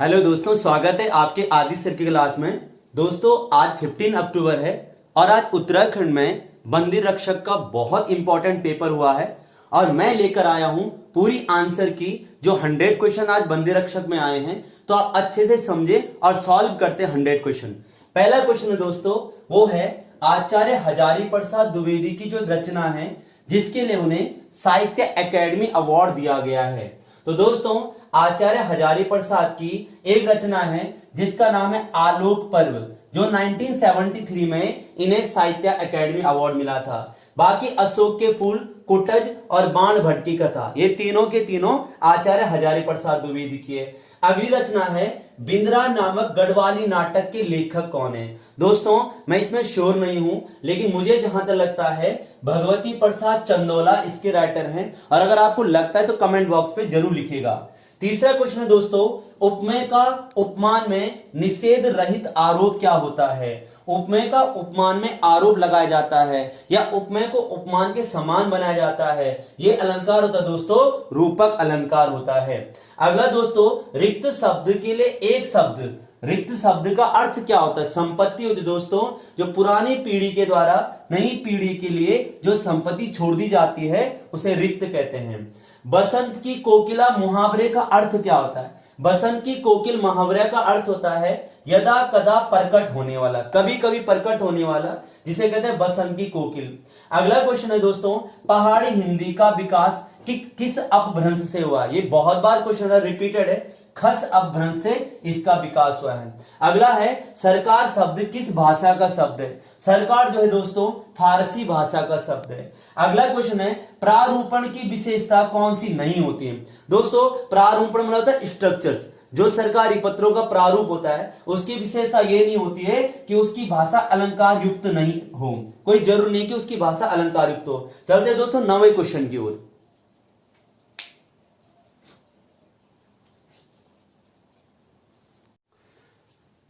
Hello दोस्तों, स्वागत है आपके आदि सर की क्लास में। दोस्तों आज 15 अक्टूबर है और आज उत्तराखंड में मंदिर रक्षक का बहुत इंपॉर्टेंट पेपर हुआ है और मैं लेकर आया हूं पूरी आंसर की जो 100 क्वेश्चन आज मंदिर रक्षक में आए हैं। तो आप अच्छे से समझे और सॉल्व करते हैं 100 क्वेश्चन। पहला क्वेश्चन है दोस्तों, वो है आचार्य हजारी प्रसाद द्विवेदी की जो रचना है जिसके लिए उन्हें साहित्य अकेडमी अवार्ड दिया गया है। तो दोस्तों आचार्य हजारी प्रसाद की एक रचना है जिसका नाम है आलोक पर्व, जो 1973 में इन्हें साहित्य अकेडमी अवार्ड मिला था। बाकी अशोक के फूल, कुटज और बाण भट्ट की कथा, ये तीनों के तीनों आचार्य हजारी प्रसाद द्विवेदी की है। अगली रचना है बिंद्रा नामक गढ़वाली नाटक के लेखक कौन है। दोस्तों मैं इसमें श्योर नहीं हूं, लेकिन मुझे जहां तक लगता है भगवती प्रसाद चंदोला इसके राइटर हैं, और अगर आपको लगता है तो कमेंट बॉक्स पे जरूर लिखिएगा। तीसरा क्वेश्चन है दोस्तों, उपमेय का उपमान में निषेध रहित आरोप क्या होता है। उपमेय का उपमान में आरोप लगाया जाता है या उपमेय को उपमान के समान बनाया जाता है, यह अलंकार होता है दोस्तों, रूपक अलंकार होता है। अगला दोस्तों, रिक्त शब्द के लिए एक शब्द, रिक्त शब्द का अर्थ क्या होता है। संपत्ति होती है दोस्तों, जो पुरानी पीढ़ी के द्वारा नई पीढ़ी के लिए जो संपत्ति छोड़ दी जाती है उसे रिक्त कहते हैं। बसंत की कोकिला मुहावरे का अर्थ क्या होता है। बसंत की कोकिल मुहावरे का अर्थ होता है यदा कदा प्रकट होने वाला, कभी कभी प्रकट होने वाला, जिसे कहते हैं बसंत की कोकिल। अगला क्वेश्चन है दोस्तों, पहाड़ी हिंदी का विकास किस अपभ्रंश से हुआ। ये बहुत बार क्वेश्चन है, रिपीटेड है, खस अपभ्रंश से इसका विकास हुआ है। अगला है सरकार शब्द किस भाषा का शब्द है। सरकार जो है दोस्तों फारसी भाषा का शब्द है। अगला क्वेश्चन है प्रारूपण की विशेषता कौन सी नहीं होती है। दोस्तों प्रारूपण मतलब होता है स्ट्रक्चर्स, जो सरकारी पत्रों का प्रारूप होता है उसकी विशेषता ये नहीं होती है कि उसकी भाषा अलंकार युक्त नहीं हो, कोई जरूर नहीं कि उसकी भाषा अलंकार युक्त हो। चलते हैं दोस्तों 9वें क्वेश्चन की ओर।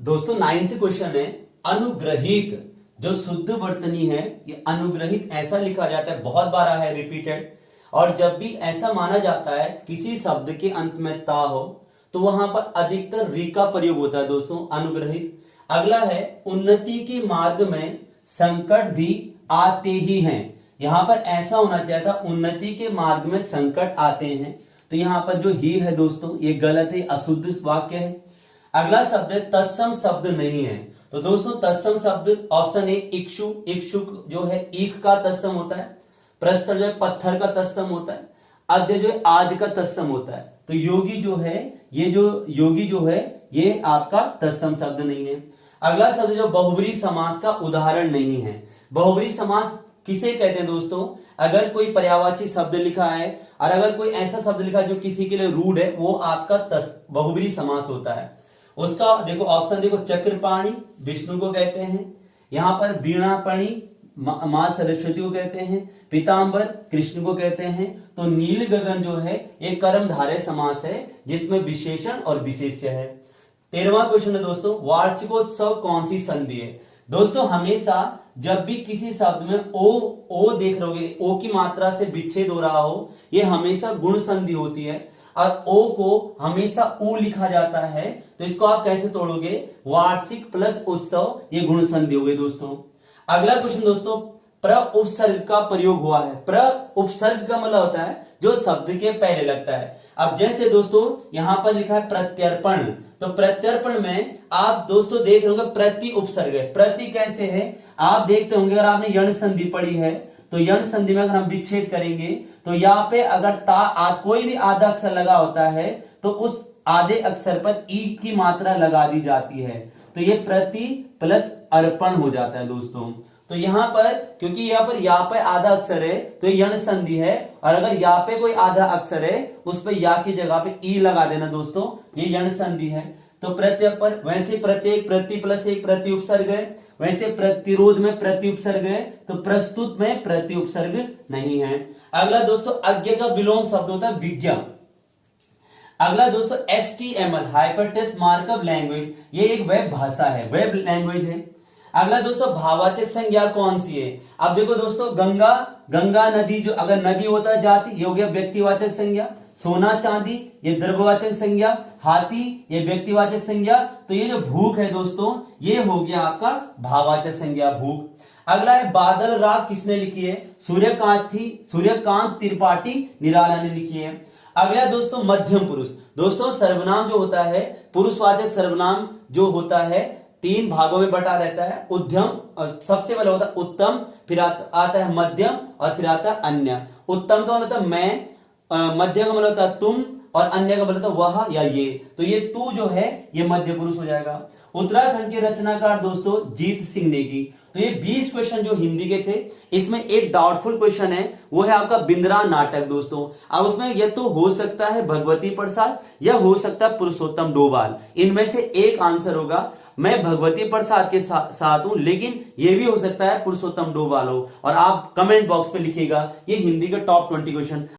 दोस्तों 9th क्वेश्चन है अनुग्रहित, जो शुद्ध वर्तनी है ये अनुग्रहित ऐसा लिखा जाता है, बहुत बार आया है रिपीटेड, और जब भी ऐसा माना जाता है किसी शब्द के अंत में ता हो तो वहां पर अधिकतर री का प्रयोग होता है दोस्तों, अनुग्रहित। अगला है उन्नति के मार्ग में संकट भी आते ही हैं। यहां पर ऐसा होना चाहिए था उन्नति के मार्ग में संकट आते हैं, तो यहां पर जो ही है दोस्तों ये गलत है, अशुद्ध वाक्य है। अगला शब्द है तत्सम शब्द नहीं है। तो दोस्तों तत्सम शब्द ऑप्शन ए इक्षु, इक्षुक जो है ईख का तत्सम होता है। प्रस्तर जो है पत्थर का तत्सम होता है। अद्य जो है आज का तत्सम होता है। तो योगी जो है ये आपका तत्सम शब्द नहीं है। अगला शब्द जो बहुब्री समास का उदाहरण नहीं है। बहुब्री समास किसे कहते हैं दोस्तों, अगर कोई पर्यायवाची शब्द लिखा है और अगर कोई ऐसा शब्द लिखा है जो किसी के लिए रूढ़ है, वो आपका बहुब्री समास होता है। उसका देखो ऑप्शन देखो, चक्रपाणी विष्णु को कहते हैं, यहां पर वीणापणी मां सरस्वती को कहते हैं, पीतांबर कृष्ण को कहते हैं। तो नील गगन जो है एक कर्मधारय समास है जिसमें विशेषण और विशेष्य है। 13वां क्वेश्चन है दोस्तों, वार्षिकोत्सव कौन सी संधि है। दोस्तों हमेशा जब भी किसी शब्द में ओ देख रहोगे, ओ की मात्रा से विच्छेद हो रहा हो, ये हमेशा गुण संधि होती है, और ओ को हमेशा उ लिखा जाता है, तो इसको आप कैसे तोड़ोगे, वार्षिक प्लस उत्सव, ये गुण संधि हो गई दोस्तों। अगला क्वेश्चन दोस्तों, प्र उपसर्ग का प्रयोग हुआ है। प्र उपसर्ग का मतलब होता है जो शब्द के पहले लगता है। अब जैसे दोस्तों यहां पर लिखा है प्रत्यर्पण, तो प्रत्यर्पण में आप दोस्तों देख रहे होंगे प्रति उपसर्ग है। प्रति कैसे है आप देखते होंगे, अगर आपने यण संधि पढ़ी है तो यण संधि में अगर हम विच्छेद करेंगे तो यहाँ पे अगर कोई भी आधा अक्षर लगा होता है तो उस आधे अक्षर पर ई की मात्रा लगा दी जाती है, तो ये प्रति प्लस अर्पण हो जाता है दोस्तों। तो यहां पर क्योंकि यहाँ पर आधा अक्षर है तो यण संधि है, और अगर यहाँ पे कोई आधा अक्षर है उस पर या की जगह पे ई लगा देना दोस्तों, ये यण संधि है। तो प्रत्यय वैसे प्रत्येक प्रति प्लस एक प्रति उपसर्ग है, वैसे प्रतिरोध में प्रति उपसर्ग है, तो प्रस्तुत में प्रति उपसर्ग नहीं है। अगला दोस्तों अज्ञ का विलोम शब्द होता है विज्ञा। अगला दोस्तों HTML hyper text markup language, ये एक वेब भाषा है, वेब लैंग्वेज है। अगला दोस्तों भाववाचक संज्ञा कौन सी है। अब देखो दोस्तों गंगा नदी, जो अगर नदी होता है जाति, ये हो गया व्यक्तिवाचक संज्ञा, सोना चांदी ये द्रव्यवाचक संज्ञा, हाथी ये व्यक्तिवाचक संज्ञा। तो ये जो भूख है दोस्तों ये हो गया आपका भाववाचक संज्ञा भूख। अगला है बादल राग किसने लिखी है? सूर्यकांत त्रिपाठी निराला ने लिखी है। अगला है दोस्तों मध्यम पुरुष। दोस्तों सर्वनाम जो होता है, पुरुषवाचक सर्वनाम जो होता है 3 भागों में बटा रहता है। उद्यम सबसे पहले होता है उत्तम, फिर आता है मध्यम और फिर आता है अन्य। उत्तम का मतलब मैं, मध्यम का मतलब होता है तुम और अन्य का मतलब होता है वह या ये। तो ये तू जो है ये मध्य पुरुष हो जाएगा। उत्तराखंड के रचनाकार दोस्तों जीत सिंह नेगी। तो ये 20 क्वेश्चन जो हिंदी के थे, इसमें एक डाउटफुल क्वेश्चन है, वो है आपका बिंद्रा नाटक दोस्तों। अब उसमें यह तो हो सकता है भगवती प्रसाद या हो सकता है पुरुषोत्तम डोभाल, इनमें से एक आंसर होगा। मैं भगवती प्रसाद के साथ हूं, लेकिन यह भी हो सकता है पुरुषोत्तम डोभाल हो। और आप कमेंट बॉक्स पे लिखिएगा ये हिंदी के टॉप 20 क्वेश्चन।